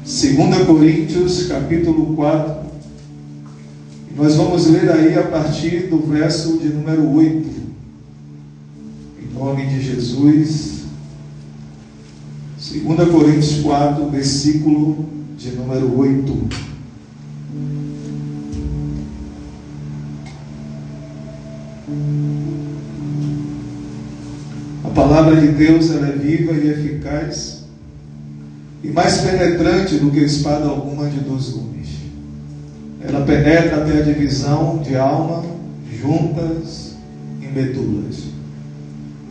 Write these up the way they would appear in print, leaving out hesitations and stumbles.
2 Coríntios, capítulo 4. Nós vamos ler aí a partir do verso de número 8. Em nome de Jesus. 2 Coríntios 4, versículo de número 8. A palavra de Deus, ela é viva e eficaz e mais penetrante do que espada alguma de 2 gumes. Ela penetra até a divisão de alma, juntas e medulas,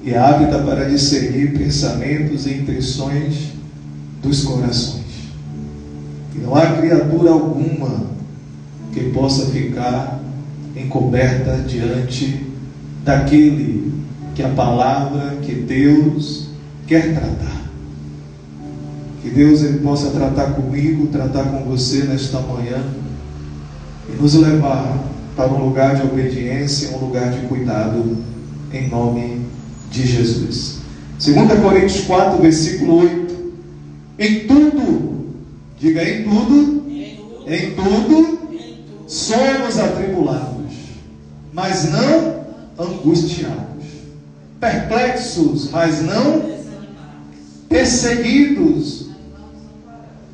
e é apta para discernir pensamentos e intenções dos corações. E não há criatura alguma que possa ficar encoberta diante daquele que a palavra, que Deus quer tratar. Que Deus ele possa tratar comigo, tratar com você nesta manhã e nos levar para um lugar de obediência, um lugar de cuidado, em nome de Jesus. 2 Coríntios 4, versículo 8. Em tudo, diga em tudo, em tudo, somos atribulados, mas não angustiados, perplexos, mas não perseguidos,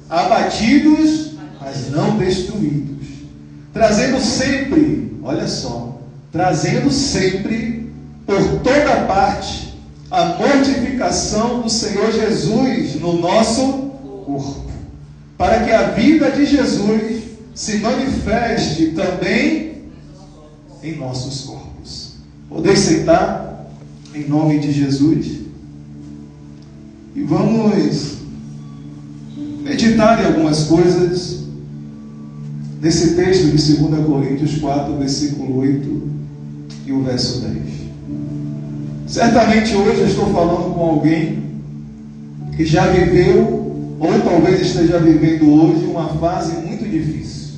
abatidos, mas não destruídos, trazendo sempre, olha só, trazendo sempre por toda parte a mortificação do Senhor Jesus no nosso corpo, para que a vida de Jesus se manifeste também em nossos corpos. Poder sentar em nome de Jesus e vamos meditar em algumas coisas nesse texto de 2 Coríntios 4, versículo 8 e o verso 10. Certamente hoje eu estou falando com alguém que já viveu, ou talvez esteja vivendo hoje, uma fase muito difícil.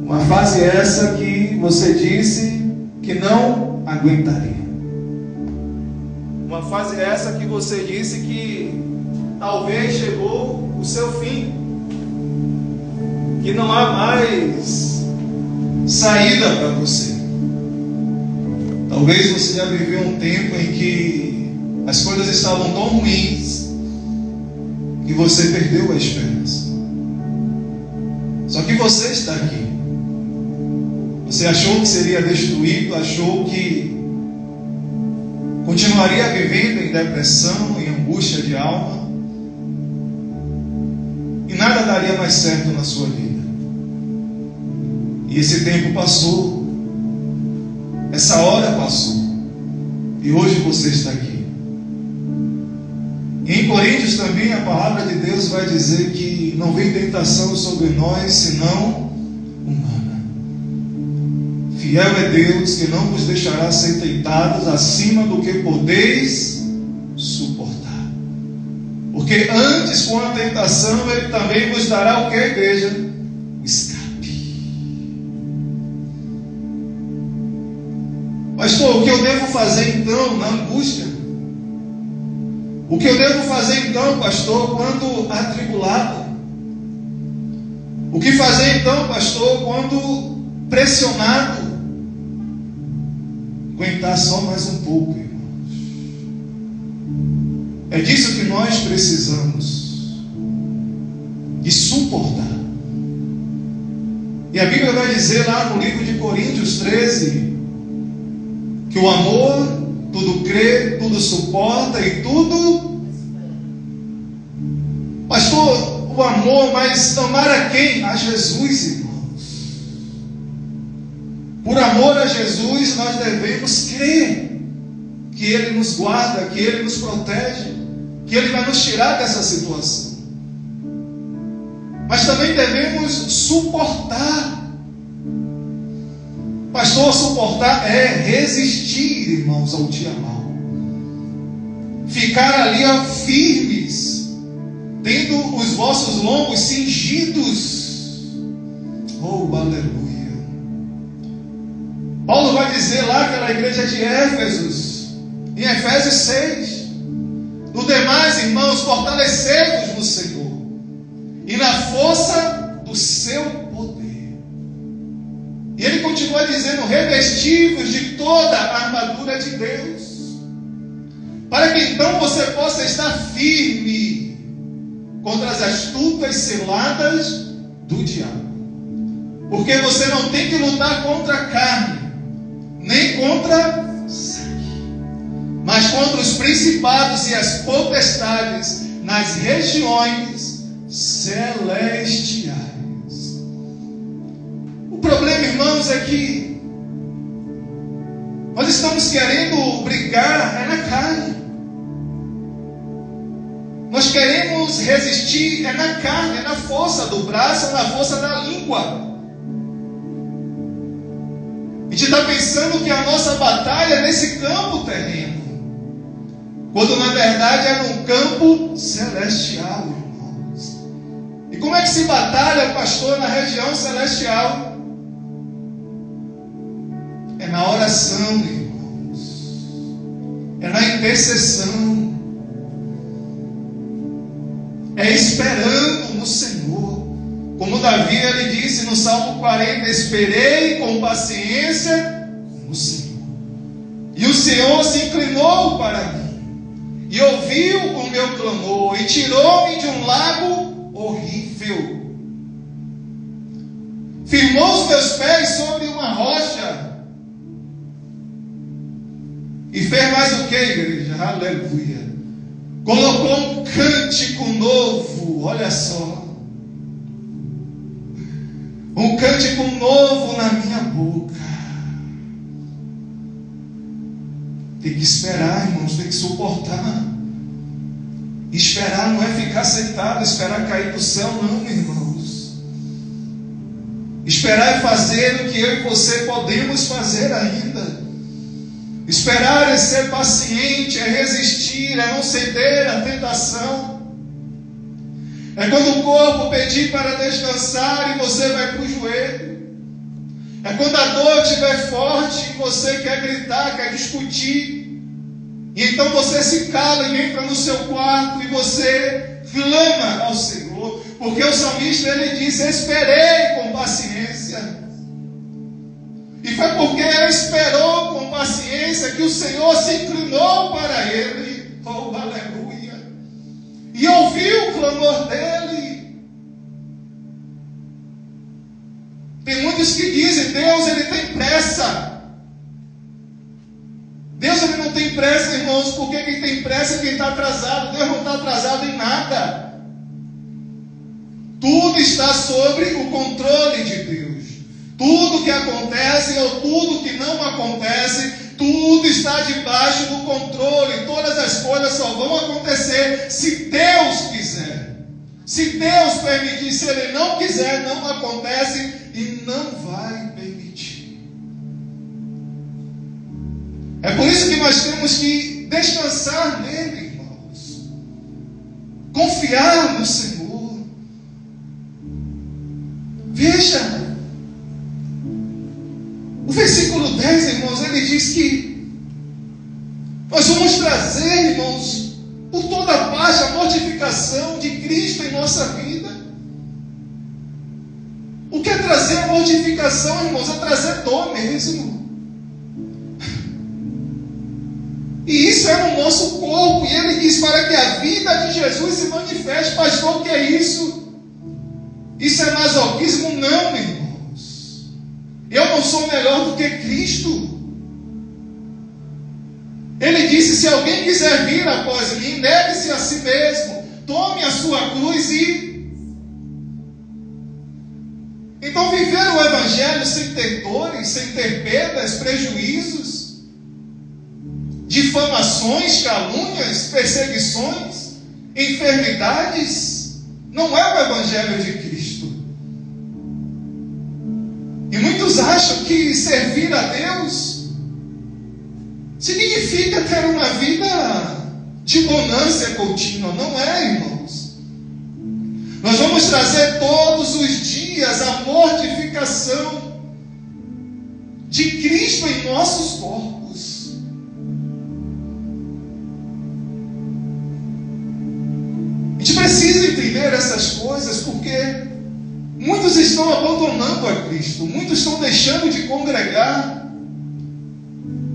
Uma fase essa que você disse que não aguentaria. Uma fase essa que você disse que talvez chegou o seu fim, que não há mais saída para você. Talvez você já viveu um tempo em que as coisas estavam tão ruins que você perdeu a esperança. Só que você está aqui. Você achou que seria destruído, achou que continuaria vivendo em depressão, em angústia de alma, e nada daria mais certo na sua vida. E esse tempo passou, essa hora passou, e hoje você está aqui. E em Coríntios também a palavra de Deus vai dizer que não vem tentação sobre nós, senão humana. Fiel é Deus, que não vos deixará ser tentados acima do que podeis suportar. Porque antes, com a tentação, Ele também vos dará o que, igreja? O escape. Pastor, o que eu devo fazer então na angústia? O que eu devo fazer então, pastor, quando atribulado? O que fazer então, pastor, quando pressionado? Aguentar só mais um pouco, irmãos. É disso que nós precisamos, de suportar. E a Bíblia vai dizer lá no livro de Coríntios 13 que o amor tudo crê, tudo suporta e tudo. Pastor, o amor, mas amar a quem? A Jesus, irmãos. Por amor a Jesus, nós devemos crer que Ele nos guarda, que Ele nos protege, que Ele vai nos tirar dessa situação. Mas também devemos suportar. Pastor, suportar é resistir, irmãos, ao dia mau. Ficar ali firmes, tendo os vossos lombos cingidos. Oh, aleluia. Paulo vai dizer lá que na igreja de Éfesos, em Efésios 6, No demais, irmãos, fortalecei-vos no Senhor e na força do seu poder. E ele continua dizendo: revesti-vos de toda a armadura de Deus, para que então você possa estar firme contra as astutas ciladas do diabo. Porque você não tem que lutar contra a carne, nem contra sangue, mas contra os principados e as potestades nas regiões celestiais. O problema, irmãos, é que nós estamos querendo brigar na carne. Nós queremos resistir na carne, na força do braço, na força da língua. A gente está pensando que a nossa batalha é nesse campo terreno, quando na verdade é num campo celestial, irmãos. E como é que se batalha, pastor, na região celestial? É na oração, irmãos. É na intercessão. É esperando no Senhor. Como Davi, ele disse no Salmo 40, esperei com paciência no Senhor. E o Senhor se inclinou para mim, e ouviu o meu clamor, e tirou-me de um lago horrível. Firmou os meus pés sobre uma rocha. E fez mais o que, igreja? Aleluia. Colocou um cântico novo, olha só. Um cântico novo na minha boca. Tem que esperar, irmãos, tem que suportar. Esperar não é ficar sentado, esperar cair do céu, não, irmãos. Esperar é fazer o que eu e você podemos fazer ainda. Esperar é ser paciente, é resistir, é não ceder à tentação. É quando o corpo pedir para descansar e você vai para o joelho. É quando a dor estiver forte e você quer gritar, quer discutir. E então você se cala e entra no seu quarto e você clama ao Senhor. Porque o salmista, ele disse: esperei com paciência. E foi porque ele esperou com paciência que o Senhor se inclinou para ele. Oh, aleluia. E ouviu o clamor dele. Tem muitos que dizem: Deus, ele tem pressa. Deus, ele não tem pressa, irmãos, porque quem tem pressa é quem está atrasado. Deus não está atrasado em nada. Tudo está sobre o controle de Deus. Tudo que acontece ou tudo que não acontece, tudo está debaixo do controle. Todas as coisas só vão acontecer se Deus quiser. Se Deus permitir, se Ele não quiser, não acontece e não vai permitir. É por isso que nós temos que descansar nele, irmãos. Confiar no Senhor. Veja. O versículo 10, irmãos, ele diz que nós vamos trazer, irmãos, por toda parte a mortificação de Cristo em nossa vida. O que é trazer a mortificação, irmãos? É trazer dor mesmo. E isso é no nosso corpo. E ele diz para que a vida de Jesus se manifeste. Pastor, o que é isso? Isso é masoquismo? Não, irmão. Eu não sou melhor do que Cristo. Ele disse: se alguém quiser vir após mim, negue-se a si mesmo, tome a sua cruz e... Então viver o Evangelho sem ter dores, sem ter perdas, prejuízos, difamações, calúnias, perseguições, enfermidades, não é o Evangelho de Cristo. E muitos acham que servir a Deus significa ter uma vida de bonança contínua. Não é, irmãos. Nós vamos trazer todos os dias a mortificação de Cristo em nossos corpos. essas coisas porque muitos estão abandonando a Cristo, muitos estão deixando de congregar,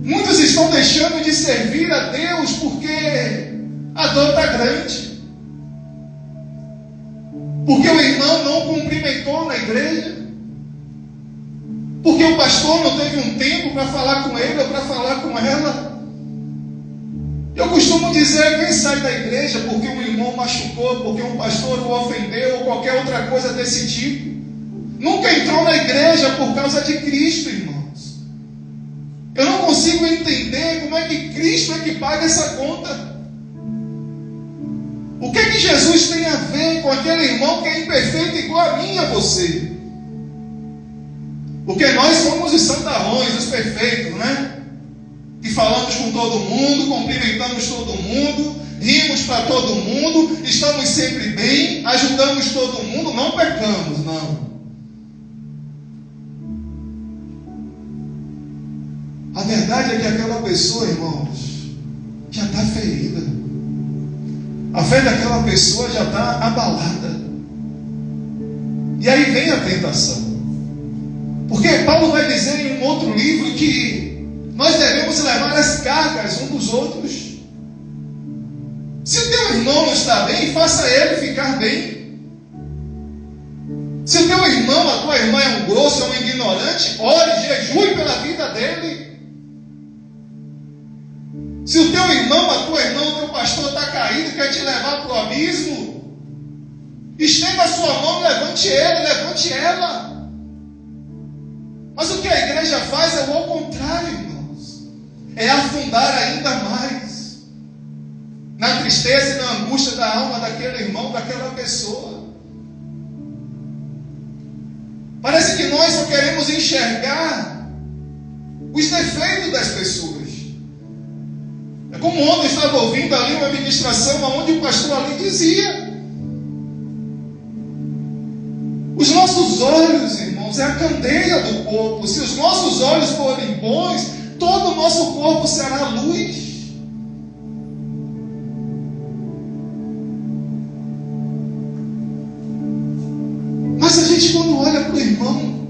muitos estão deixando de servir a Deus porque a dor está grande. Porque o irmão não cumprimentou na igreja, porque o pastor não teve um tempo para falar com ele ou para falar com ela. Eu costumo dizer, quem sai da igreja porque um irmão machucou, porque um pastor o ofendeu ou qualquer outra coisa desse tipo, nunca entrou na igreja por causa de Cristo, irmãos. Eu não consigo entender como é que Cristo é que paga essa conta. O que é que Jesus tem a ver com aquele irmão que é imperfeito igual a mim e a você? Porque nós somos os santarrões, os perfeitos, né? Que falamos com todo mundo, cumprimentamos todo mundo, rimos para todo mundo, estamos sempre bem, ajudamos todo mundo, não pecamos, não. A verdade é que aquela pessoa, irmãos, já está ferida. A fé daquela pessoa já está abalada. E aí vem a tentação. Porque Paulo vai dizer em um outro livro que nós devemos levar as cargas uns dos outros. Se o teu irmão não está bem, faça ele ficar bem. Se o teu irmão, a tua irmã é um grosso, é um ignorante, ore, jejue pela vida dele. Se o teu irmão, a tua irmã, o teu pastor está caído, quer te levar para o abismo, estenda a sua mão, levante ele, levante ela. Mas o que a igreja faz é o ao contrário, irmãos. É afundar ainda mais na tristeza e na angústia da alma daquele irmão, daquela pessoa. Parece que nós só queremos enxergar os defeitos das pessoas. É como ontem eu estava ouvindo ali uma ministração onde o pastor ali dizia: os nossos olhos, irmãos, é a candeia do corpo. Se os nossos olhos forem bons, todo o nosso corpo será luz. Mas a gente, quando olha para o irmão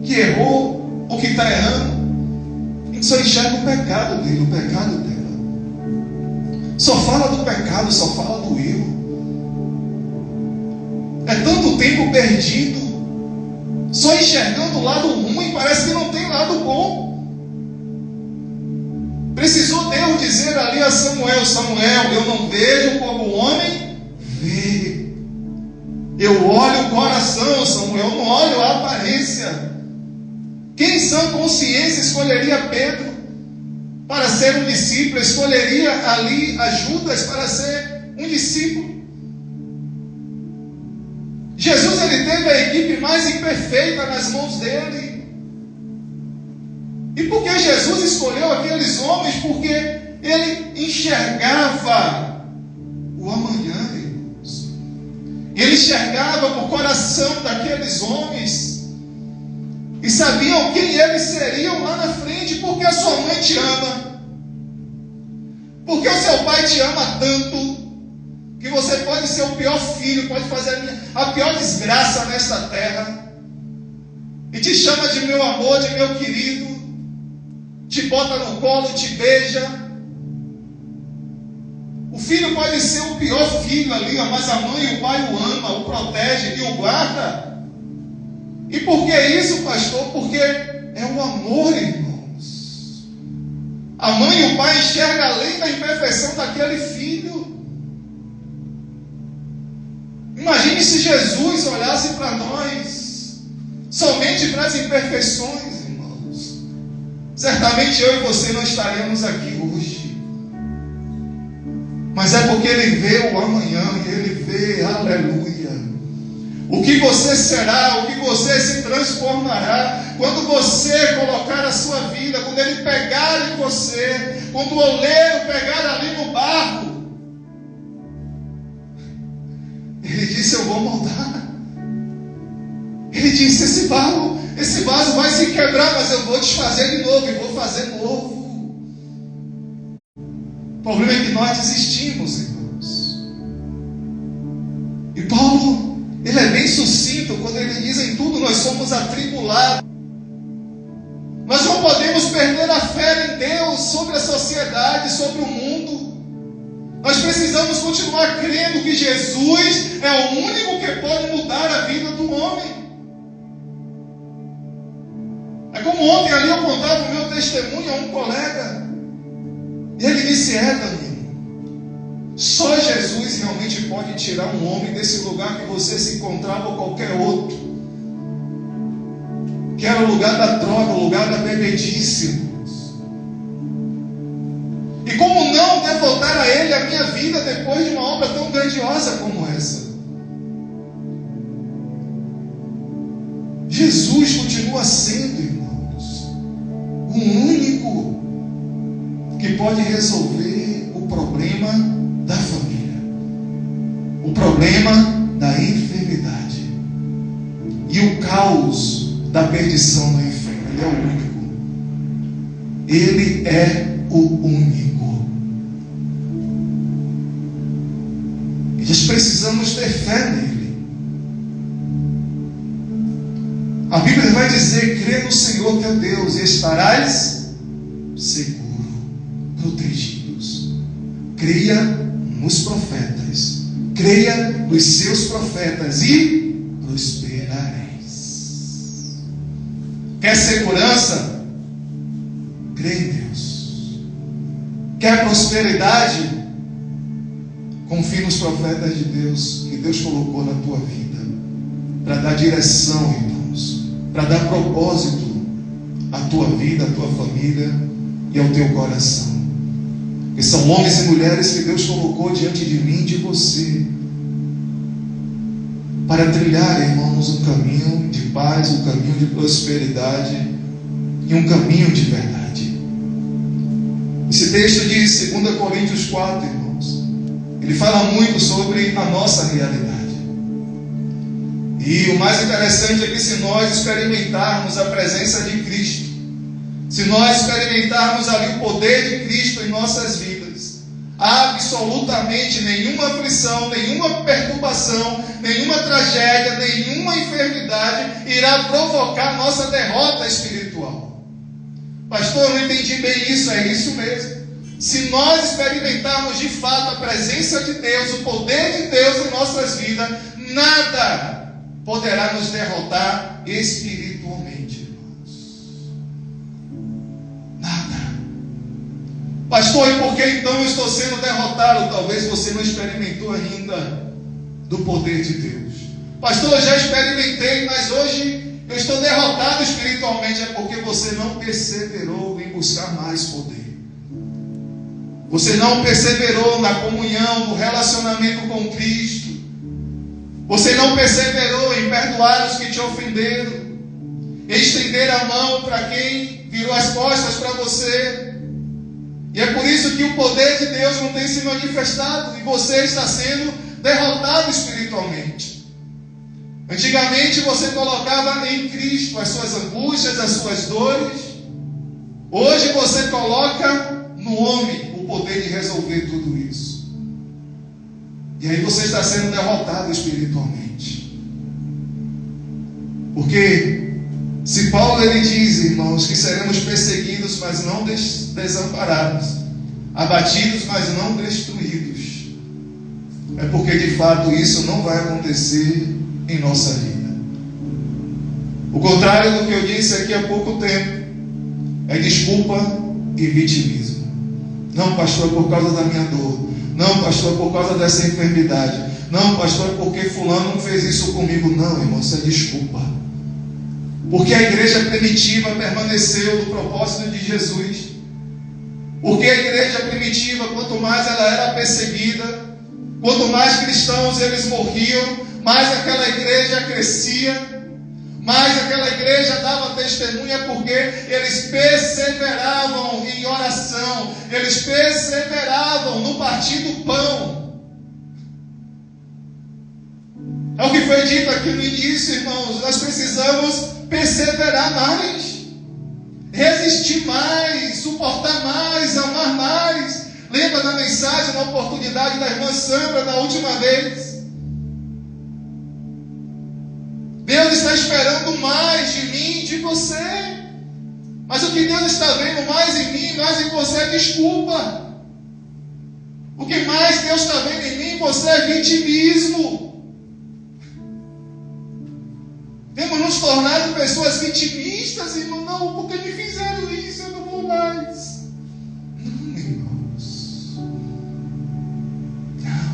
que errou ou que está errando, a gente só enxerga o pecado dele, o pecado dela. Só fala do pecado, só fala do erro. É tanto tempo perdido, só enxergando o lado ruim, parece que não tem lado bom. Precisou Deus dizer ali a Samuel: Samuel, eu não vejo como o homem vê. Eu olho o coração, Samuel, eu não olho a aparência. Quem em sã consciência escolheria Pedro para ser um discípulo? Escolheria ali a Judas para ser um discípulo? Jesus, ele teve a equipe mais imperfeita nas mãos dele. E por que Jesus escolheu aqueles homens? Porque ele enxergava o amanhã, irmãos. Ele enxergava o coração daqueles homens e sabiam quem eles seriam lá na frente. Porque a sua mãe te ama, porque o seu pai te ama tanto que você pode ser o pior filho, pode fazer a pior desgraça nesta terra, e te chama de meu amor, de meu querido, te bota no colo, te beija. O filho pode ser o pior filho ali, mas a mãe e o pai o ama, o protege e o guarda. E por que isso, pastor? Porque é o amor, irmãos. A mãe e o pai enxergam além da imperfeição daquele filho. Imagine se Jesus olhasse para nós somente para as imperfeições, irmãos. Certamente eu e você não estaremos aqui hoje. Mas é porque Ele vê o amanhã e Ele vê, aleluia, o que você será, o que você se transformará quando você colocar a sua vida, quando Ele pegar em você, quando o oleiro pegar ali no barco. Ele disse: eu vou moldar. Ele disse: esse vaso vai se quebrar, mas eu vou desfazer de novo e vou fazer novo. O problema é que nós desistimos, irmãos. E E Paulo, ele é bem sucinto quando ele diz: em tudo nós somos atribulados. Nós não podemos perder a fé em Deus sobre a sociedade, sobre o mundo. Nós precisamos continuar crendo que Jesus é o único que pode mudar a vida do homem. É como ontem ali eu contava o meu testemunho a um colega. E ele disse: Danilo, só Jesus realmente pode tirar um homem desse lugar que você se encontrava ou qualquer outro. Que era o lugar da droga, o lugar da bebedice. E como não devotar a Ele a minha vida depois de uma obra tão grandiosa como essa? Jesus continua sendo, irmãos, o único que pode resolver o problema da família, o problema da enfermidade e o caos da perdição no inferno. Ele é o único. Ele é o único. E nós precisamos ter fé nele. A Bíblia vai dizer: crê no Senhor teu Deus e estarás seguro, protegidos. Creia nos profetas, creia nos seus profetas e prosperareis. Quer segurança? Crê em Deus. Quer prosperidade? Confie nos profetas de Deus que Deus colocou na tua vida para dar direção, irmãos, para dar propósito à tua vida, à tua família e ao teu coração. Que são homens e mulheres que Deus colocou diante de mim e de você para trilhar, irmãos, um caminho de paz, um caminho de prosperidade e um caminho de verdade. Esse texto de 2 Coríntios 4, irmãos, ele fala muito sobre a nossa realidade. E o mais interessante é que se nós experimentarmos a presença de Cristo, se nós experimentarmos ali o poder de Cristo em nossas vidas, absolutamente nenhuma aflição, nenhuma perturbação, nenhuma tragédia, nenhuma enfermidade irá provocar nossa derrota espiritual. Pastor, eu não entendi bem isso. É isso mesmo. Se nós experimentarmos de fato a presença de Deus, o poder de Deus em nossas vidas, nada poderá nos derrotar espiritualmente, irmãos. Nada. Pastor, e por que então eu estou sendo derrotado? Talvez você não experimentou ainda do poder de Deus. Pastor, eu já experimentei, mas hoje eu estou derrotado espiritualmente. É porque você não perseverou em buscar mais poder. Você não perseverou na comunhão, no relacionamento com Cristo. Você não perseverou em perdoar os que te ofenderam, em estender a mão para quem virou as costas para você. E é por isso que o poder de Deus não tem se manifestado e você está sendo derrotado espiritualmente. Antigamente você colocava em Cristo as suas angústias, as suas dores. Hoje você coloca no homem o poder de resolver tudo isso. E aí você está sendo derrotado espiritualmente. Porque se Paulo ele diz, irmãos, que seremos perseguidos, mas não desamparados, abatidos, mas não destruídos, é porque de fato isso não vai acontecer em nossa vida. O contrário do que eu disse aqui há pouco tempo é desculpa e vitimismo. Não, pastor, é por causa da minha dor. Não, pastor, é por causa dessa enfermidade. Não, pastor, é porque fulano não fez isso comigo. Não, irmão, isso é desculpa. Porque a igreja primitiva permaneceu no propósito de Jesus. Porque a igreja primitiva, quanto mais ela era perseguida, quanto mais cristãos eles morriam, mais aquela igreja crescia, mais aquela igreja dava testemunha, porque eles perseveravam em oração, eles perseveravam no partir do pão. É o que foi dito aqui no início, irmãos. Nós precisamos perseverar mais, resistir mais, suportar mais, amar mais. Lembra da mensagem, da oportunidade da irmã Sandra da última vez? em você. Mas o que Deus está vendo mais em mim, mais em você é desculpa. O que mais Deus está vendo em mim e você é vitimismo. Temos nos tornado pessoas vitimistas e não, porque me fizeram isso, eu não vou mais. Não, irmãos. Não.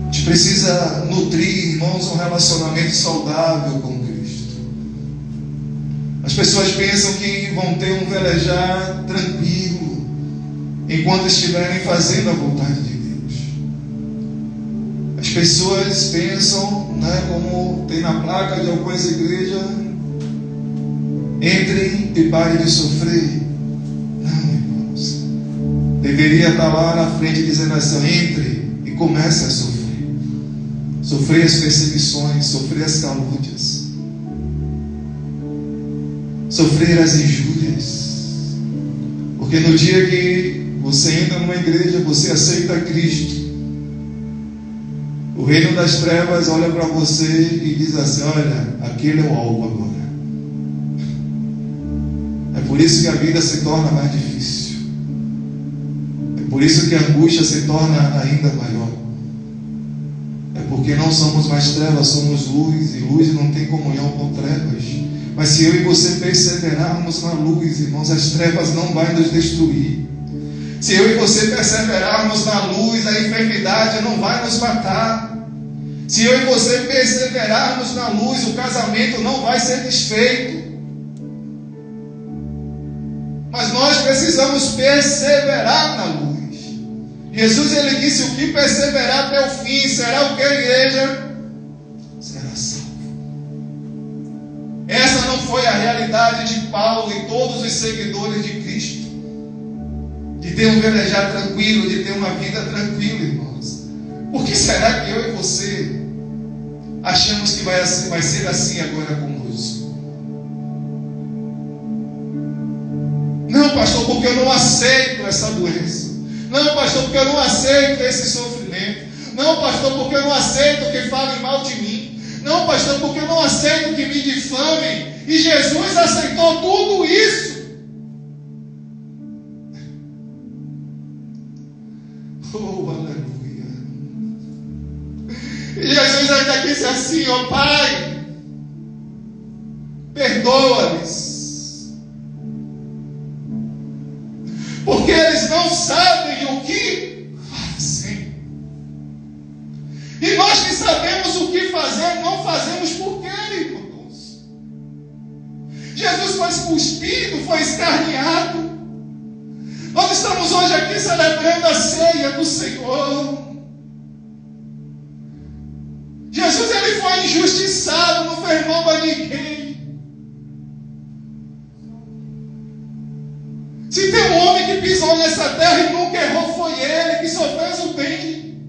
A gente precisa nutrir, irmãos, um relacionamento saudável com Cristo. As pessoas pensam que vão ter um velejar tranquilo enquanto estiverem fazendo a vontade de Deus. As pessoas pensam, né, como tem na placa de algumas igrejas, entrem e parem de sofrer. Não, irmãos. Deveria estar lá na frente dizendo assim: entre e comece a sofrer. Sofrer as perseguições, sofrer as calúnias, sofrer as injúrias. Porque no dia que você entra numa igreja, você aceita Cristo, o reino das trevas olha para você e diz assim: olha, aquele é o alvo agora. É por isso que a vida se torna mais difícil. É por isso que a angústia se torna ainda maior. É porque não somos mais trevas, somos luz, e luz não tem comunhão com trevas. Mas se eu e você perseverarmos na luz, irmãos, as trevas não vão nos destruir. Se eu e você perseverarmos na luz, a enfermidade não vai nos matar. Se eu e você perseverarmos na luz, o casamento não vai ser desfeito. Mas nós precisamos perseverar na luz. Jesus, ele disse: o que perseverar até o fim será o que, igreja? Será salvo. Essa não foi a realidade de Paulo e todos os seguidores de Cristo, de ter um velejar tranquilo, de ter uma vida tranquila, irmãos. Por que será que eu e você achamos que vai ser assim agora conosco? Não, pastor, porque eu não aceito essa doença. Não, pastor, porque eu não aceito esse sofrimento. Não, pastor, porque eu não aceito que falem mal de mim. Não, pastor, porque eu não aceito que me difamem. E Jesus aceitou tudo isso. Oh, aleluia. E Jesus ainda disse assim: ó Pai, perdoa-lhes, porque eles não sabem o que fazem. E nós que sabemos o que fazer, não fazemos por quê, irmãos? Jesus foi cuspido, foi escarneado. Nós estamos hoje aqui celebrando a ceia do Senhor. Jesus, ele foi injustiçado, não fez mal a ninguém. Se tem um homem que pisou nessa terra e nunca errou, foi ele que só fez o bem.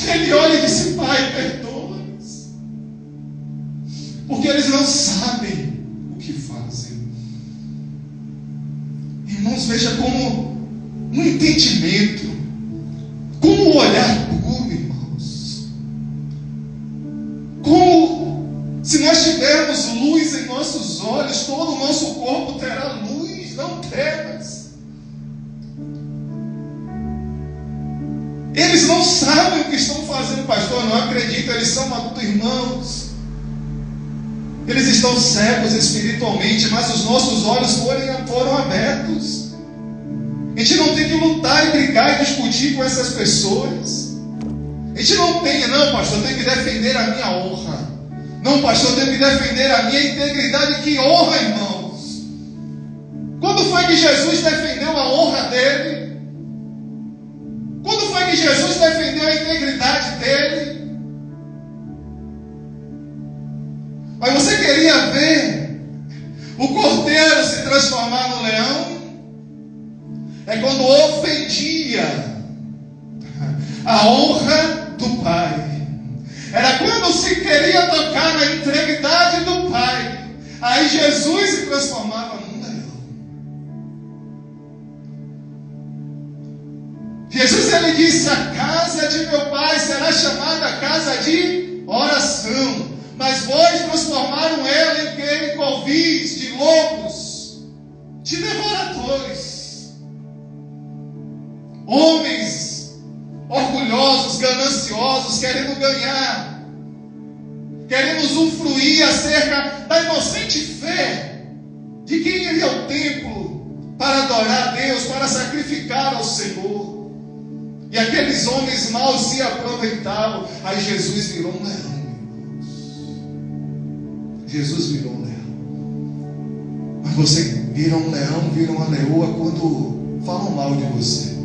Ele olha e disse: Pai, perdoa-nos, porque eles não sabem o que fazem. Irmãos, veja como um entendimento, como um olhar puro, irmãos. Como, se nós tivermos luz em nossos olhos, todo o nosso corpo terá luz, não trevas. Eles não sabem o que estão fazendo, pastor. Não acredito, eles são adultos, irmãos. Eles estão cegos espiritualmente, mas os nossos olhos foram abertos. A gente não tem que lutar e brigar e discutir com essas pessoas. A gente não tem, não, pastor, eu tenho que defender a minha honra. Não, pastor, eu tenho que defender a minha integridade. Que honra, irmãos? Quando foi que Jesus defendeu a honra dele? Quando foi que Jesus defendeu a integridade dele? Mas você queria ver o cordeiro se transformar no leão? É quando ofendia a honra do Pai. Era quando se queria tocar na integridade do Pai. Aí Jesus se transformava num leão. Jesus, ele disse: a casa de meu Pai será chamada casa de oração, mas vós transformaram ela em que? Covis de lobos, de devoradores, homens orgulhosos, gananciosos, querendo ganhar, querendo usufruir acerca da inocente fé de quem iria ao templo para adorar a Deus, para sacrificar ao Senhor. E aqueles homens maus se aproveitavam. Aí Jesus virou um leão. Jesus virou um leão. Mas você vira um leão, vira uma leoa quando falam mal de você.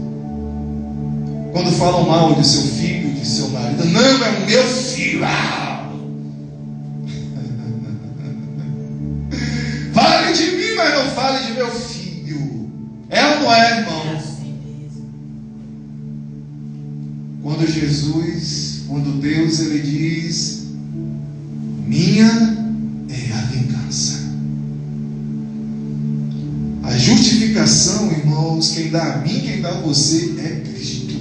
Quando falam mal de seu filho, de seu marido. Não, é o meu filho. Fale de mim, mas não fale de meu filho. É ou não é, irmão? Quando Deus ele diz: minha é a vingança. A justificação, irmãos, quem dá a mim, quem dá a você é Cristo.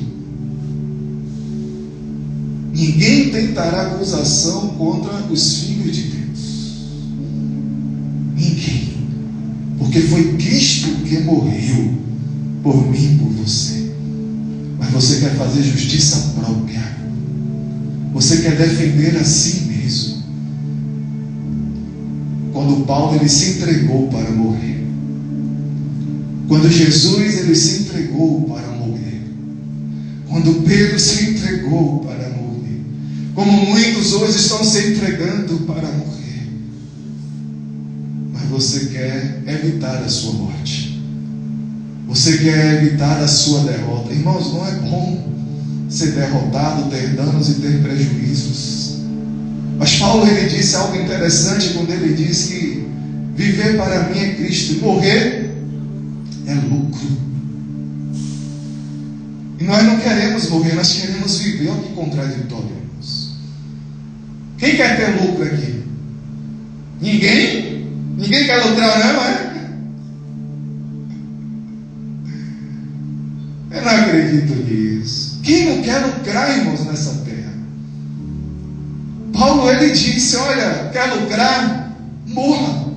Ninguém tentará acusação contra os filhos de Deus. Ninguém. Porque foi Cristo que morreu por mim e por você. Mas você quer fazer justiça própria. Você quer defender a si mesmo. Quando Paulo ele se entregou para morrer. Quando Jesus ele se entregou para morrer. Quando Pedro se entregou para morrer. Como muitos hoje estão se entregando para morrer. Mas você quer evitar a sua morte. Você quer evitar a sua derrota. Irmãos, não é bom ser derrotado, ter danos e ter prejuízos. Mas Paulo ele disse algo interessante quando ele diz que viver para mim é Cristo e morrer é lucro. E nós não queremos morrer, nós queremos viver. Olha que contraditório, irmãos. Quem quer ter lucro aqui? Ninguém? Ninguém quer lucrar, não é? Eu não acredito nisso. Quem não quer lucrar, irmãos, nessa terra? Paulo ele disse: olha, quer lucrar? Morra.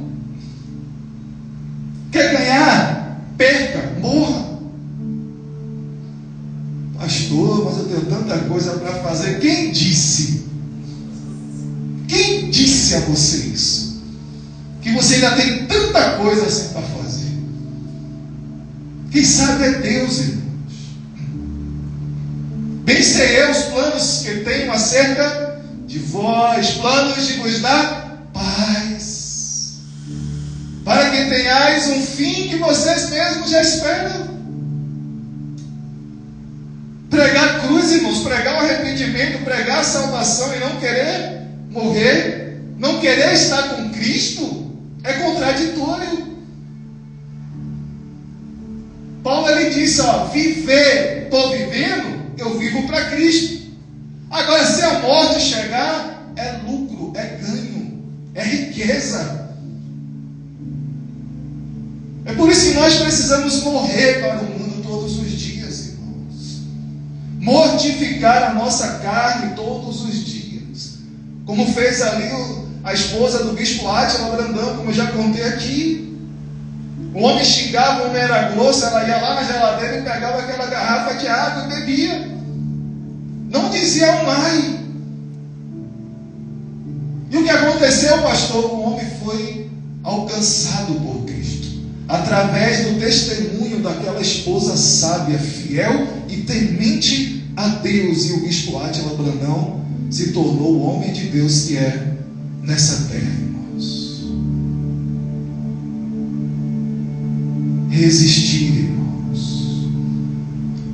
Quer ganhar? Perca, morra. Pastor, mas eu tenho tanta coisa para fazer. Quem disse? Quem disse a vocês que você ainda tem tanta coisa assim para fazer? Quem sabe é Deus, irmão. Bem sei eu os planos que tenho acerca de vós, planos de vos dar paz, para que tenhais um fim que vocês mesmos já esperam. Pregar cruz, irmãos, pregar o arrependimento, pregar a salvação e não querer morrer, não querer estar com Cristo, é contraditório. Paulo ele disse: ó, viver, estou vivendo, eu vivo para Cristo. Agora, se a morte chegar, é lucro, é ganho, é riqueza. É por isso que nós precisamos morrer para o mundo todos os dias, irmãos. Mortificar a nossa carne todos os dias. Como fez ali a esposa do bispo Átila Brandão, como eu já contei aqui. O homem xingava, o homem era grosso, ela ia lá na geladeira e pegava aquela garrafa de água e bebia. Não dizia um ai. E o que aconteceu, pastor? O homem foi alcançado por Cristo, através do testemunho daquela esposa sábia, fiel e temente a Deus. E o bispo Átila Brandão se tornou o homem de Deus que é nessa terra, irmãos. Resistir, irmãos.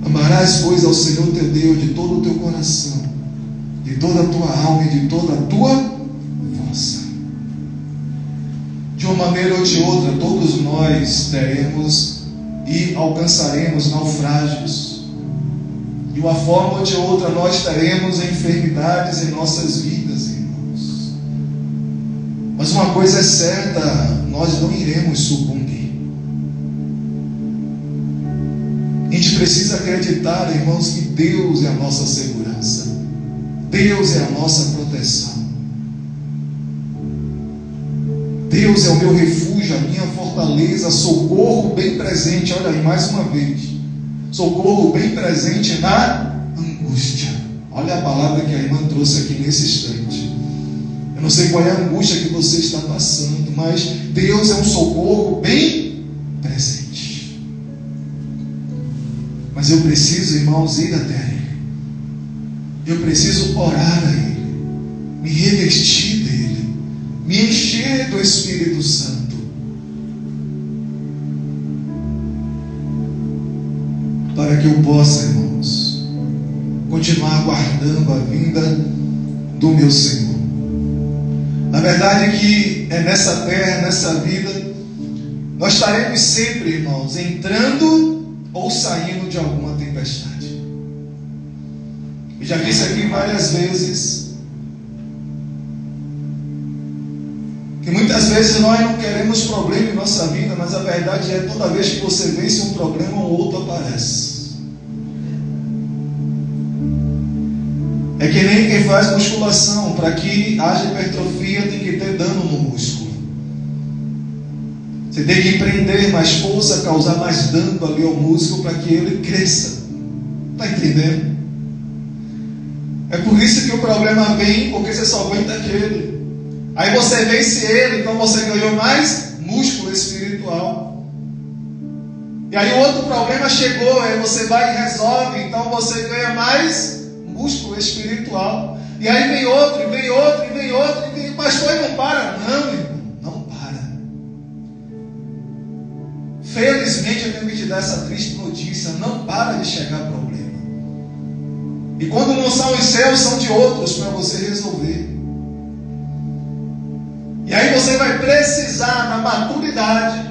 Amarás, pois, ao Senhor teu Deus de todo o teu coração, de toda a tua alma e de toda a tua força. De uma maneira ou de outra, todos nós teremos e alcançaremos naufrágios. De uma forma ou de outra, nós teremos enfermidades em nossas vidas, irmãos. Mas uma coisa é certa, nós não iremos sucumbir. A gente precisa acreditar, irmãos, que Deus é a nossa segurança. Deus é a nossa proteção. proteção. Deus é o meu refúgio, a minha fortaleza, socorro bem presente. Olha aí, mais uma vez. Socorro bem presente na angústia. Olha a palavra que a irmã trouxe aqui nesse instante. Eu não sei qual é a angústia que você está passando, mas Deus é um socorro bem presente. Mas eu preciso, irmãos, ir até Ele. Eu preciso orar a Ele, me revestir dEle, me encher do Espírito Santo, para que eu possa, irmãos, continuar aguardando a vinda do meu Senhor. A verdade é que é nessa terra, nessa vida, nós estaremos sempre, irmãos, entrando ou saindo de alguma tempestade. Eu já disse aqui várias vezes que muitas vezes nós não queremos problema em nossa vida, mas a verdade é que toda vez que você vence um problema, um outro aparece. É que nem quem faz musculação, para que haja hipertrofia tem que ter dano no músculo. Você tem que empreender mais força, causar mais dano ali ao músculo para que ele cresça. Está entendendo? É por isso que o problema vem, porque você só aguenta aquele. Aí você vence ele, então você ganhou mais músculo espiritual. E aí o outro problema chegou, aí você vai e resolve, então você ganha mais músculo espiritual. E aí vem outro, e vem outro, e vem outro, e vem... Pastor, não para. Não, irmão, não para. Felizmente eu tenho que te dar essa triste notícia: não para de chegar problema. E quando não são os seus, são de outros para você resolver. E aí você vai precisar da maturidade,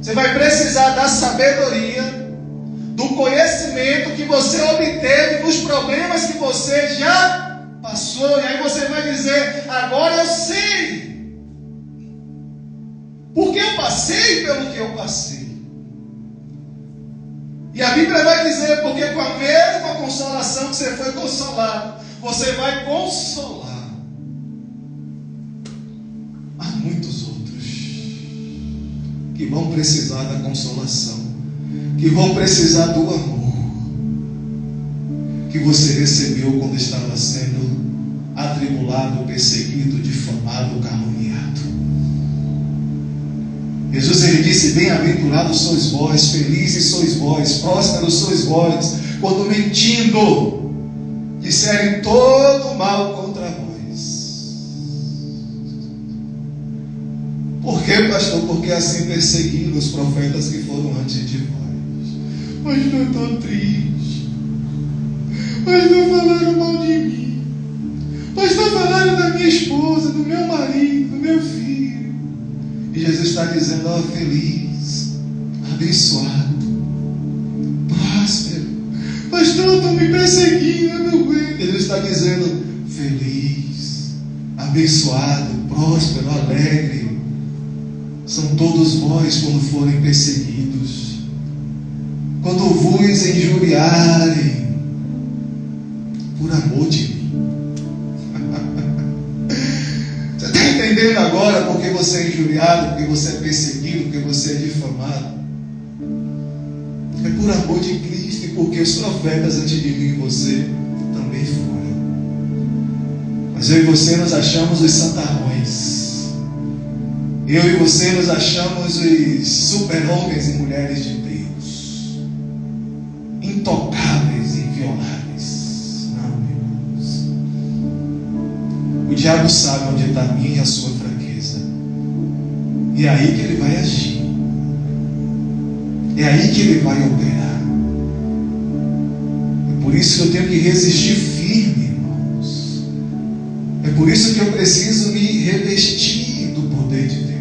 você vai precisar da sabedoria, do conhecimento que você obteve dos problemas que você já passou. E aí você vai dizer: agora eu sei, porque eu passei pelo que eu passei. E a Bíblia vai dizer: porque com a mesma consolação que você foi consolado, você vai consolar a muitos outros que vão precisar da consolação, que vão precisar do amor que você recebeu quando estava sendo atribulado, perseguido, difamado, caluniado. Jesus, ele disse: bem-aventurados sois vós, felizes sois vós, prósperos sois vós, quando mentindo disserem todo mal contra vós. Por quê, pastor? Porque assim perseguiram os profetas que foram antes de vós. Mas não estou triste, mas não falaram mal de mim, mas não falaram da minha esposa, do meu marido, do meu filho. E Jesus está dizendo: ó, feliz, abençoado, próspero. Pastor, estão me perseguindo, eu não aguento. Jesus está dizendo: feliz, abençoado, próspero, alegre são todos vós quando forem perseguidos, quando vos injuriarem por amor de mim. Você está entendendo agora porque você é injuriado, porque você é perseguido, porque você é difamado? É por amor de Cristo, e porque os profetas antes de mim e você também foram. Mas eu e você nos achamos os santarrões. Eu e você nos achamos os super-homens e mulheres de Deus, intocáveis e invioláveis. Não, irmãos. O diabo sabe onde está a minha e a sua fraqueza, e é aí que ele vai agir, é aí que ele vai operar. É por isso que eu tenho que resistir firme, irmãos. É por isso que eu preciso me revestir do poder de Deus,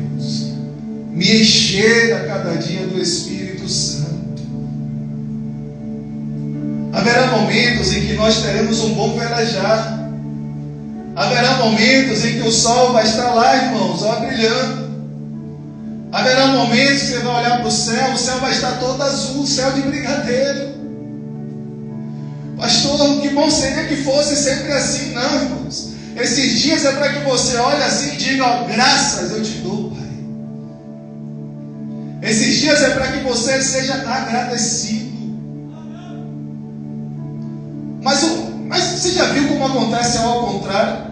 me encher a cada dia do Espírito Santo. Haverá momentos em que nós teremos um bom velejar. Haverá momentos em que o sol vai estar lá, irmãos, ó, brilhando. Haverá momentos que você vai olhar para o céu vai estar todo azul, céu de brigadeiro. Pastor, que bom seria que fosse sempre assim. Não, irmãos. Esses dias é para que você olhe assim e diga: ó, graças eu te dou, Pai. Esses dias é para que você seja agradecido. Mas você já viu como acontece ao contrário?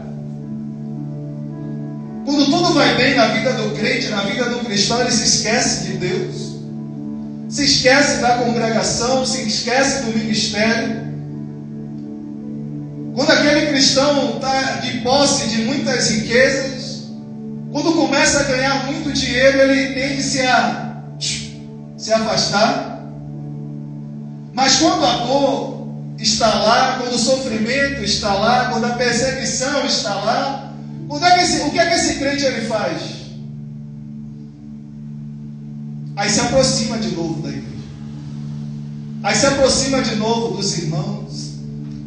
Quando tudo vai bem na vida do crente, na vida do cristão, ele se esquece de Deus, se esquece da congregação, se esquece do ministério. Quando aquele cristão está de posse de muitas riquezas, quando começa a ganhar muito dinheiro, ele tende a se afastar. Mas quando a dor está lá, quando o sofrimento está lá, quando a perseguição está lá, o que é que esse crente ele faz? Aí se aproxima de novo da igreja, aí se aproxima de novo dos irmãos,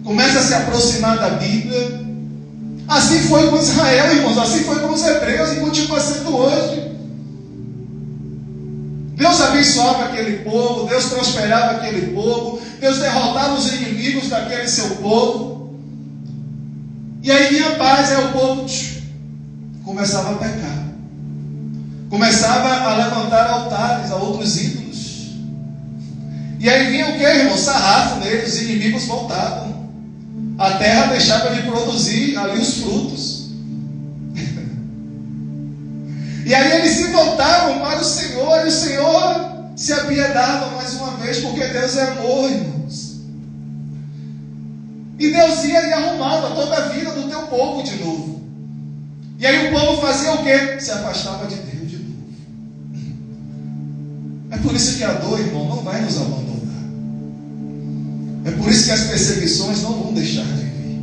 começa a se aproximar da Bíblia. Assim foi com Israel, irmãos, assim foi com os hebreus e continua sendo hoje. Deus abençoava aquele povo, Deus prosperava aquele povo, Deus derrotava os inimigos daquele seu povo. E aí vinha a paz, aí o povo começava a pecar, começava a levantar altares a outros ídolos. E aí vinha o que, irmão? Sarrafo neles, os inimigos voltavam. A terra deixava de produzir ali os frutos. E aí eles se voltavam para o Senhor, e o Senhor se apiedava mais uma vez, porque Deus é amor, irmãos. E Deus ia e arrumava toda a vida do teu povo de novo. E aí o povo fazia o quê? Se afastava de Deus de novo. É por isso que a dor, irmão, não vai nos abandonar. É por isso que as perseguições não vão deixar de vir.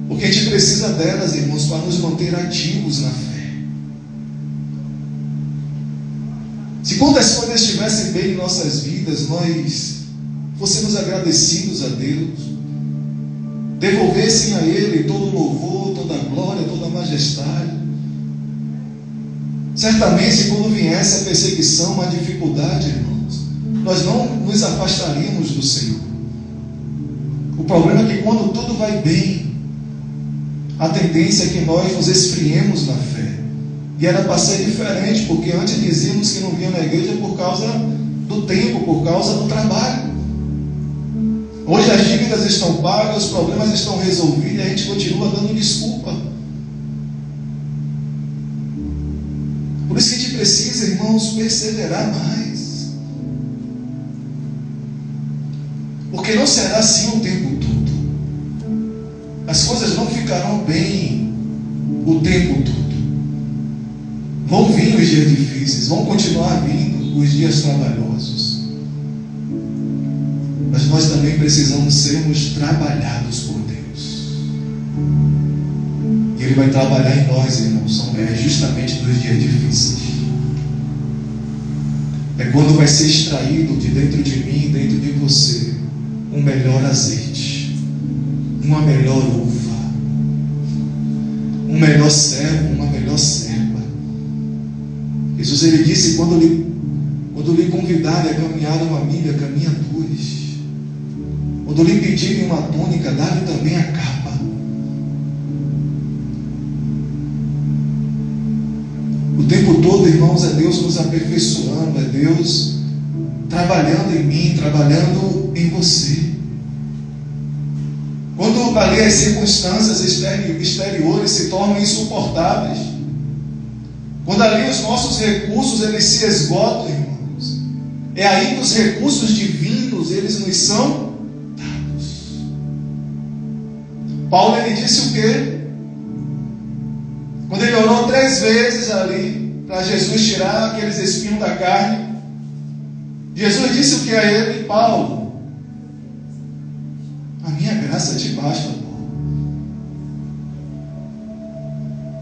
Porque a gente precisa delas, irmãos, para nos manter ativos na fé. Se quando as coisas estivessem bem em nossas vidas, nós fôssemos agradecidos a Deus, devolvessem a Ele todo o louvor, toda a glória, toda a majestade, certamente quando viesse a perseguição, a dificuldade, irmãos, nós não nos afastaríamos do Senhor. O problema é que quando tudo vai bem, a tendência é que nós nos esfriemos na fé. E era para ser diferente, porque antes dizíamos que não vinha na igreja por causa do tempo, por causa do trabalho. Hoje as dívidas estão pagas, os problemas estão resolvidos e a gente continua dando desculpa. Por isso que a gente precisa, irmãos, perseverar mais. Porque não será assim o tempo todo. As coisas não ficarão bem o tempo todo. Vão vir os dias difíceis, vão continuar vindo os dias trabalhosos. Mas nós também precisamos sermos trabalhados por Deus. E Ele vai trabalhar em nós, irmãos, justamente nos dias difíceis. É quando vai ser extraído de dentro de mim, dentro de você, um melhor azeite, uma melhor uva, um melhor servo, uma melhor serva. Jesus, Ele disse, quando lhe convidarem a caminhar uma milha, caminha 2. Quando lhe pedirem uma túnica, dá-lhe também a capa. O tempo todo, irmãos, é Deus nos aperfeiçoando, é Deus trabalhando em mim, trabalhando em você. Quando ali as circunstâncias exteriores se tornam insuportáveis, quando ali os nossos recursos eles se esgotam, irmãos, é aí que os recursos divinos eles nos são dados. Paulo ele disse o quê? Quando ele orou 3 vezes ali para Jesus tirar aqueles espinhos da carne, Jesus disse o que a ele? Paulo, a minha graça te basta, Paulo.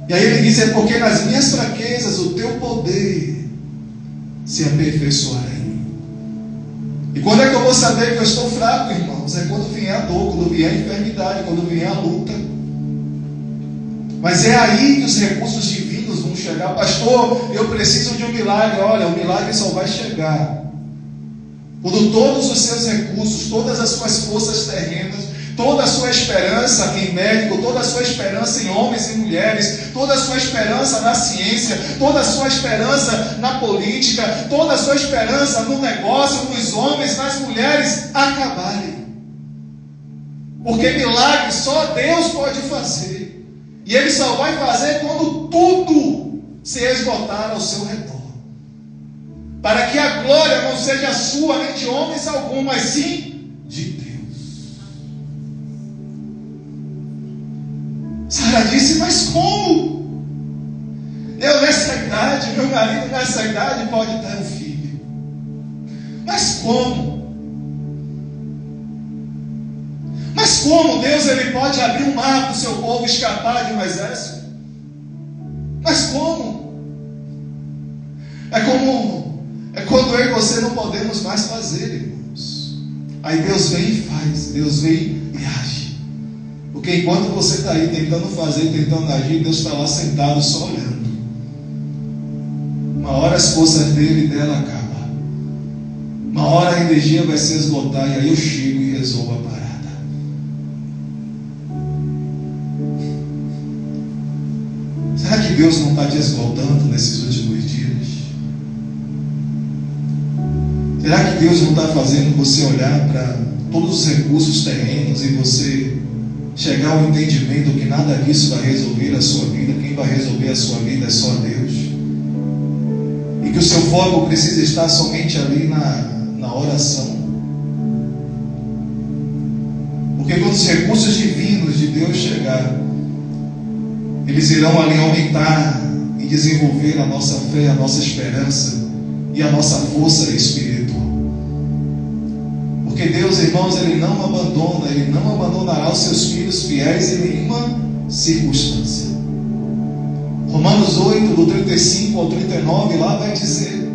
E aí ele diz, é porque nas minhas fraquezas o teu poder se aperfeiçoará em mim. E quando é que eu vou saber que eu estou fraco, irmãos? É quando vier a dor, quando vier a enfermidade, quando vier a luta. Mas é aí que os recursos divinos vão chegar. Pastor, eu preciso de um milagre. Olha, o milagre só vai chegar quando todos os seus recursos, todas as suas forças terrenas, toda a sua esperança em médico, toda a sua esperança em homens e mulheres, toda a sua esperança na ciência, toda a sua esperança na política, toda a sua esperança no negócio, nos homens, nas mulheres, acabarem. Porque milagre só Deus pode fazer. E Ele só vai fazer quando tudo se esgotar ao seu redor. Para que a glória não seja sua, nem de homens algum, mas sim de Deus. Sara disse, mas como? Eu nessa idade, meu marido nessa idade pode ter um filho. Mas como? Mas como Deus ele pode abrir um mar para o seu povo escapar de um exército? Mas como? É quando eu e você não podemos mais fazer, irmãos. Aí Deus vem e faz, Deus vem e age. Porque enquanto você está aí tentando fazer, tentando agir, Deus está lá sentado só olhando. Uma hora as forças dele e dela acabam. Uma hora a energia vai se esgotar e aí eu chego e resolvo a parada. Será que Deus não está te esgotando nesses últimos dias? Será que Deus não está fazendo você olhar para todos os recursos terrenos e você chegar ao entendimento que nada disso vai resolver a sua vida? Quem vai resolver a sua vida é só Deus. E que o seu foco precisa estar somente ali na oração. Porque quando os recursos divinos de Deus chegar, eles irão ali aumentar e desenvolver a nossa fé, a nossa esperança e a nossa força espiritual. Porque Deus, irmãos, Ele não abandona, Ele não abandonará os seus filhos fiéis em nenhuma circunstância. Romanos 8, do 35 ao 39, lá vai dizer: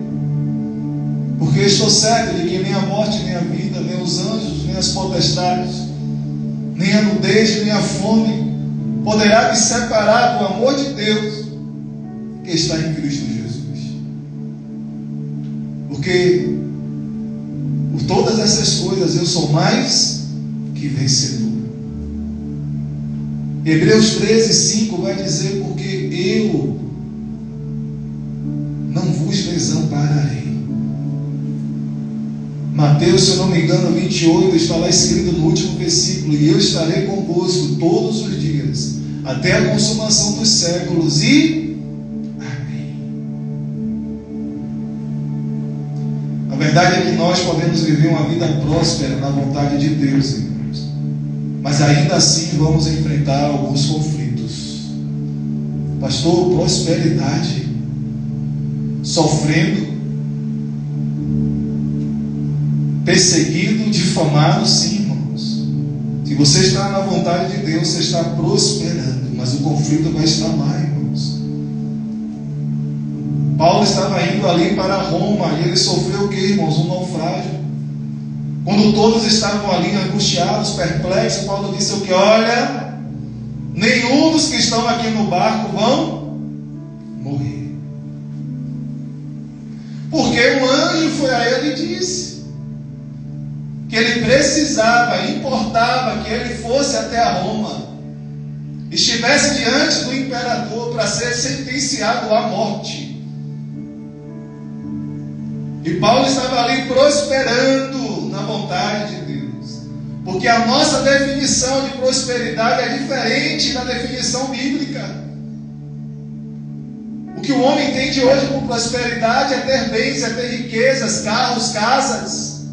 porque estou certo de que nem a morte, nem a vida, nem os anjos, nem as potestades, nem a nudez, nem a fome poderá me separar do amor de Deus que está em Cristo Jesus. Porque por todas essas coisas eu sou mais que vencedor. Hebreus 13:5 vai dizer: porque eu não vos desampararei. Mateus, se eu não me engano, 28, está lá escrito no último versículo: e eu estarei convosco todos os dias, até a consumação dos séculos, e amém. A verdade é que nós podemos viver uma vida próspera na vontade de Deus, irmãos, mas ainda assim vamos enfrentar alguns conflitos. Pastor, prosperidade, sofrendo, perseguido, difamado, sim, irmãos. Se você está na vontade de Deus, você está prosperando, mas o conflito vai estar lá, irmãos. Paulo estava indo ali para Roma e ele sofreu o que, irmãos? Um naufrágio. Quando todos estavam ali angustiados, perplexos, Paulo disse o que? Olha, nenhum dos que estão aqui no barco vão morrer. Porque um anjo foi a ele e disse que ele precisava, importava que ele fosse até a Roma, estivesse diante do imperador para ser sentenciado à morte. E Paulo estava ali prosperando na vontade de Deus, porque a nossa definição de prosperidade é diferente da definição bíblica. O que o homem entende hoje por prosperidade é ter bens, é ter riquezas, carros, casas,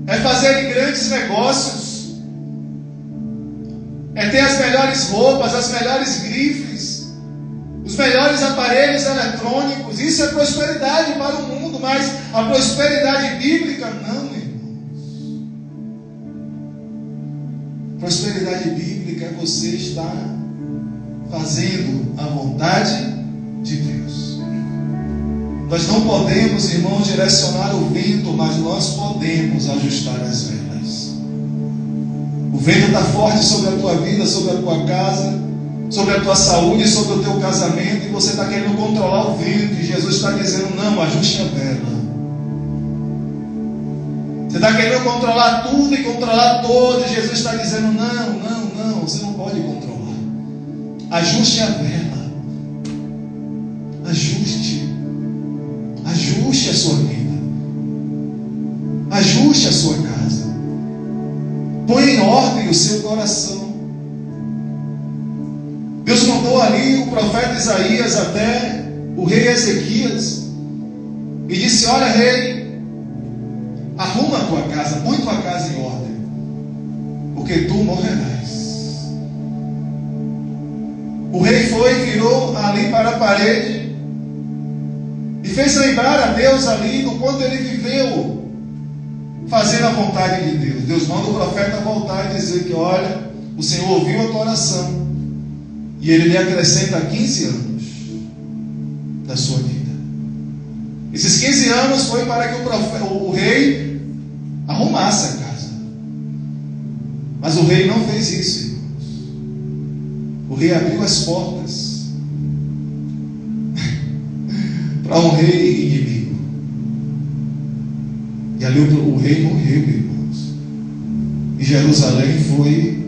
é fazer grandes negócios, é ter as melhores roupas, as melhores grifes, os melhores aparelhos eletrônicos. Isso é prosperidade para o mundo, mas a prosperidade bíblica não, irmãos. Prosperidade bíblica é você estar fazendo a vontade de Deus. Nós não podemos, irmãos, direcionar o vento, mas nós podemos ajustar as velas. O vento está forte sobre a tua vida, sobre a tua casa, sobre a tua saúde, sobre o teu casamento, e você está querendo controlar o vento, e Jesus está dizendo: não, ajuste a vela. Você está querendo controlar tudo e controlar todos. Jesus está dizendo: não, você não pode controlar. Ajuste a vela. Ajuste a sua vida. Ajuste a sua casa. Põe em ordem o seu coração. Deus mandou ali o profeta Isaías até o rei Ezequias e disse: olha, rei, arruma a tua casa, põe tua casa em ordem, porque tu morrerás. O rei foi, virou ali para a parede e fez lembrar a Deus ali do quanto ele viveu fazendo a vontade de Deus. Deus manda o profeta voltar e dizer que: olha, o Senhor ouviu a tua oração e Ele lhe acrescenta 15 anos da sua vida. Esses 15 anos foi para que o rei arrumasse a casa. Mas o rei não fez isso, irmãos. O rei abriu as portas para um rei inimigo. E ali o rei morreu, irmãos. E Jerusalém foi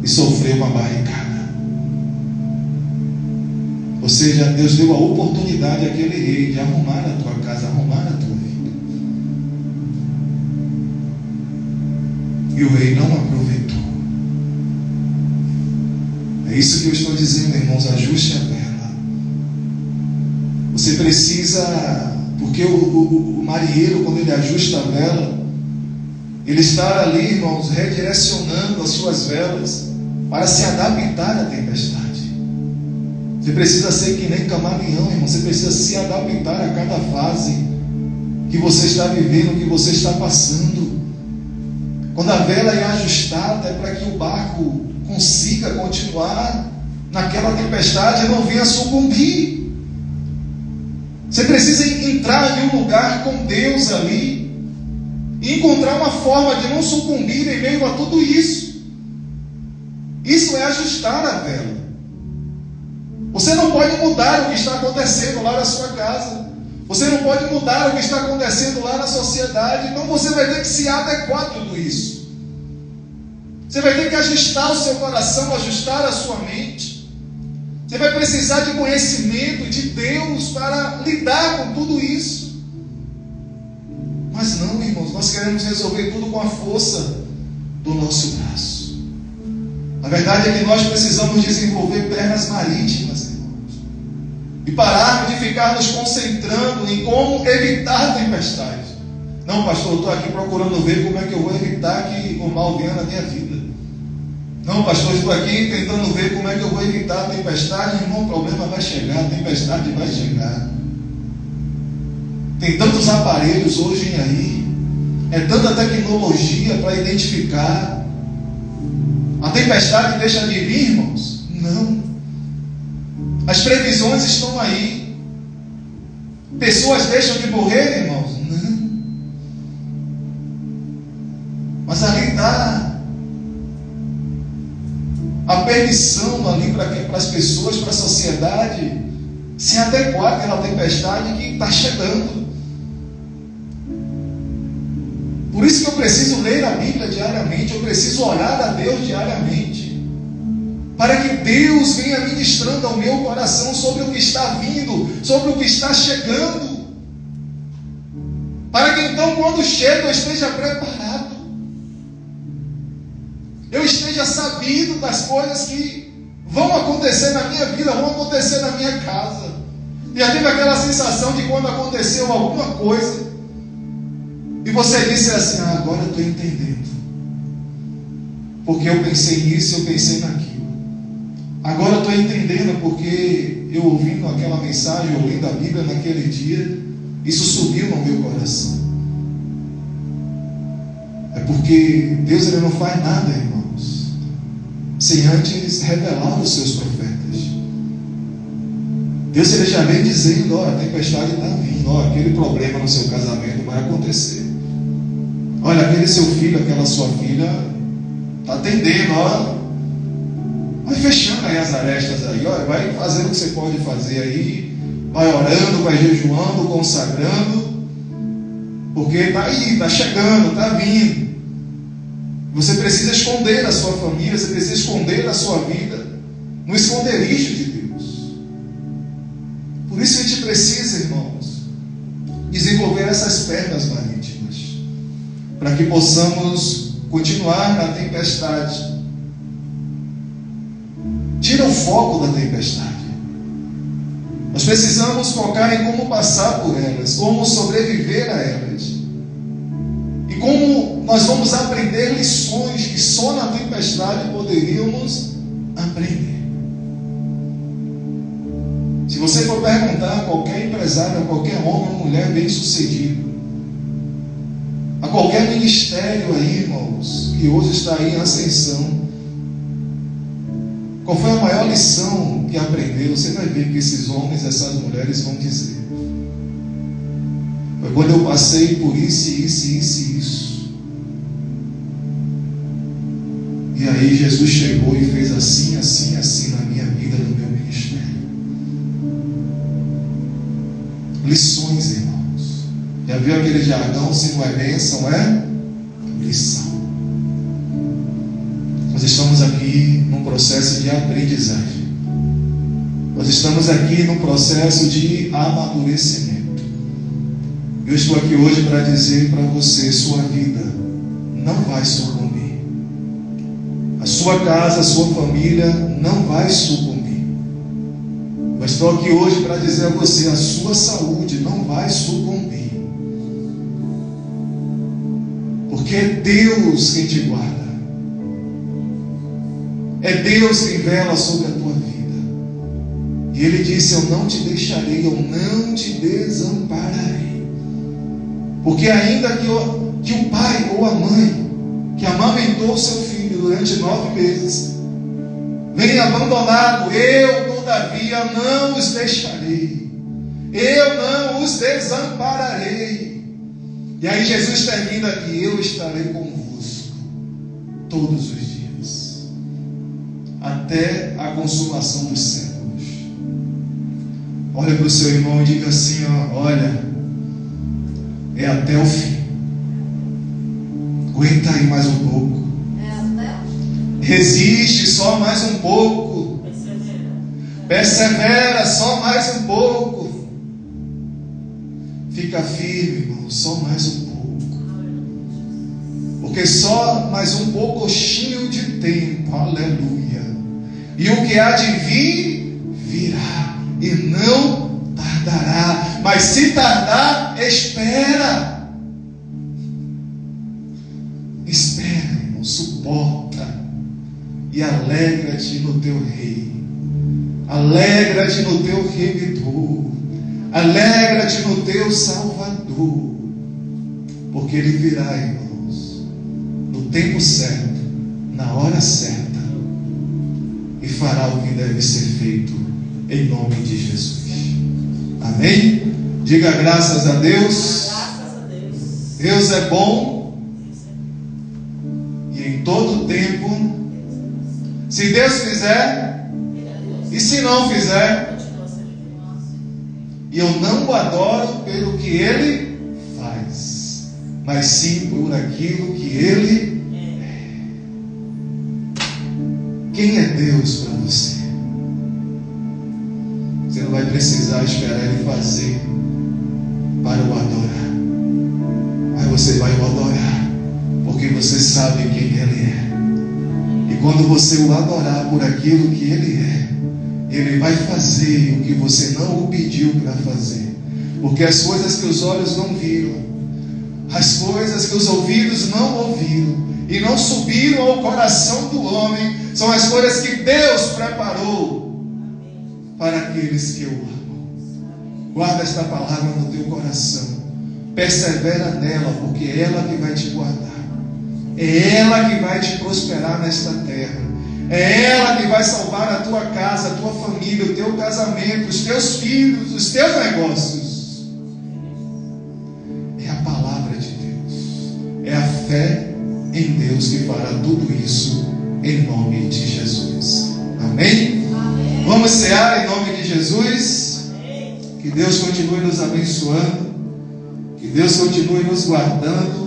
e sofreu uma barricada. Ou seja, Deus deu a oportunidade àquele rei de arrumar a tua casa, arrumar a tua vida. E o rei não aproveitou. É isso que eu estou dizendo, irmãos. Ajuste a vela. Você precisa, porque o marinheiro, quando ele ajusta a vela, ele está ali, irmãos, redirecionando as suas velas para se adaptar à tempestade. Você precisa ser que nem camaleão, irmão. Você precisa se adaptar a cada fase que você está vivendo, que você está passando. Quando a vela é ajustada, é para que o barco consiga continuar naquela tempestade e não venha sucumbir. Você precisa entrar em um lugar com Deus ali e encontrar uma forma de não sucumbir em meio a tudo isso. Isso é ajustar a vela. Você não pode mudar o que está acontecendo lá na sua casa. Você não pode mudar o que está acontecendo lá na sociedade. Então você vai ter que se adequar a tudo isso. Você vai ter que ajustar o seu coração, ajustar a sua mente. Você vai precisar de conhecimento de Deus para lidar com tudo isso. Mas não, irmãos, nós queremos resolver tudo com a força do nosso braço. A verdade é que nós precisamos desenvolver pernas marítimas, irmãos, e parar de ficar nos concentrando em como evitar a tempestade. Não, pastor, eu estou aqui procurando ver como é que eu vou evitar que o mal venha na minha vida. Não, pastor, eu estou aqui tentando ver como é que eu vou evitar a tempestade. Irmão, o problema vai chegar, a tempestade vai chegar. Tem tantos aparelhos hoje aí, é tanta tecnologia para identificar. A tempestade deixa de vir, irmãos? Não. As previsões estão aí. Pessoas deixam de morrer, irmãos? Não. Mas ali está a permissão ali para as pessoas, para a sociedade se adequar àquela tempestade que está chegando. Por isso que eu preciso ler a Bíblia diariamente, eu preciso orar a Deus diariamente, para que Deus venha ministrando ao meu coração sobre o que está vindo, sobre o que está chegando, para que então quando chega eu esteja preparado, eu esteja sabido das coisas que vão acontecer na minha vida, vão acontecer na minha casa. Já teve aquela sensação de quando aconteceu alguma coisa e você disse assim: agora eu estou entendendo, porque eu pensei nisso, eu pensei naquilo. Agora eu estou entendendo porque eu ouvindo aquela mensagem, eu lendo a Bíblia naquele dia, isso subiu no meu coração. É porque Deus ele não faz nada, irmãos, sem antes revelar os seus profetas. Deus ele já vem dizendo: a tempestade está vindo, aquele problema no seu casamento vai acontecer. Olha, aquele seu filho, aquela sua filha está atendendo, vai fechando aí as arestas aí, vai fazendo o que você pode fazer aí, vai orando, vai jejuando, consagrando, Porque está aí, está chegando, está vindo. Você precisa esconder a sua família, você precisa esconder a sua vida no esconderijo de Deus. Por isso a gente precisa, irmãos, desenvolver essas pernas marítimas, para que possamos continuar na tempestade. Tira o foco da tempestade. Nós precisamos focar em como passar por elas, como sobreviver a elas. E como nós vamos aprender lições que só na tempestade poderíamos aprender. Se você for perguntar a qualquer empresário, a qualquer homem ou mulher bem-sucedido, a qualquer ministério aí, irmãos, que hoje está aí em ascensão, qual foi a maior lição que aprendeu? Você vai ver que esses homens, essas mulheres vão dizer: foi quando eu passei por isso, isso, isso e isso. E aí Jesus chegou e fez assim, assim, assim na minha vida, no meu ministério. Lições, irmãos. Já viu aquele jargão? Se não é bênção, é lição. Nós estamos aqui num processo de aprendizagem. Nós estamos aqui num processo de amadurecimento. Eu estou aqui hoje para dizer para você: sua vida não vai sucumbir. A sua casa, a sua família não vai sucumbir. Eu estou aqui hoje para dizer a você: a sua saúde não vai sucumbir. Porque é Deus quem te guarda. É Deus quem vela sobre a tua vida. E Ele disse: eu não te deixarei, eu não te desampararei. Porque ainda que o pai ou a mãe que amamentou seu filho durante 9 meses venha abandonado, eu todavia não os deixarei, eu não os desampararei. E aí Jesus termina aqui: eu estarei convosco todos os dias, até a consumação dos séculos. Olha para o seu irmão e diga assim: olha, é até o fim. Aguenta aí mais um pouco. Resiste só mais um pouco. Persevera só mais um pouco. Fica firme, irmão, só mais um pouco. Porque só mais um pouquinho de tempo, aleluia. E o que há de vir, virá, e não tardará. Mas se tardar, espera. Espera, irmão, suporta. E alegra-te no teu rei. Alegra-te no teu Redentor. Alegra-te no teu Salvador. Porque Ele virá, irmãos, no tempo certo, na hora certa, e fará o que deve ser feito, em nome de Jesus. Amém? Diga graças a Deus. Deus é bom, e em todo tempo. Se Deus fizer, e se não fizer, e eu não o adoro pelo que Ele faz, mas sim por aquilo que Ele é. Quem é Deus para você? Você não vai precisar esperar Ele fazer para o adorar, mas você vai o adorar, porque você sabe quem Ele é. E quando você o adorar por aquilo que Ele é, Ele vai fazer o que você não o pediu para fazer. Porque as coisas que os olhos não viram, as coisas que os ouvidos não ouviram e não subiram ao coração do homem, são as coisas que Deus preparou para aqueles que o amam. Guarda esta palavra no teu coração, persevera nela, porque é ela que vai te guardar, é ela que vai te prosperar nesta terra, é ela que vai salvar a tua casa, a tua família, o teu casamento, os teus filhos, os teus negócios. É a palavra de Deus, é a fé em Deus que fará tudo isso em nome de Jesus. Amém? Amém. Vamos cear em nome de Jesus. Amém. Que Deus continue nos abençoando, que Deus continue nos guardando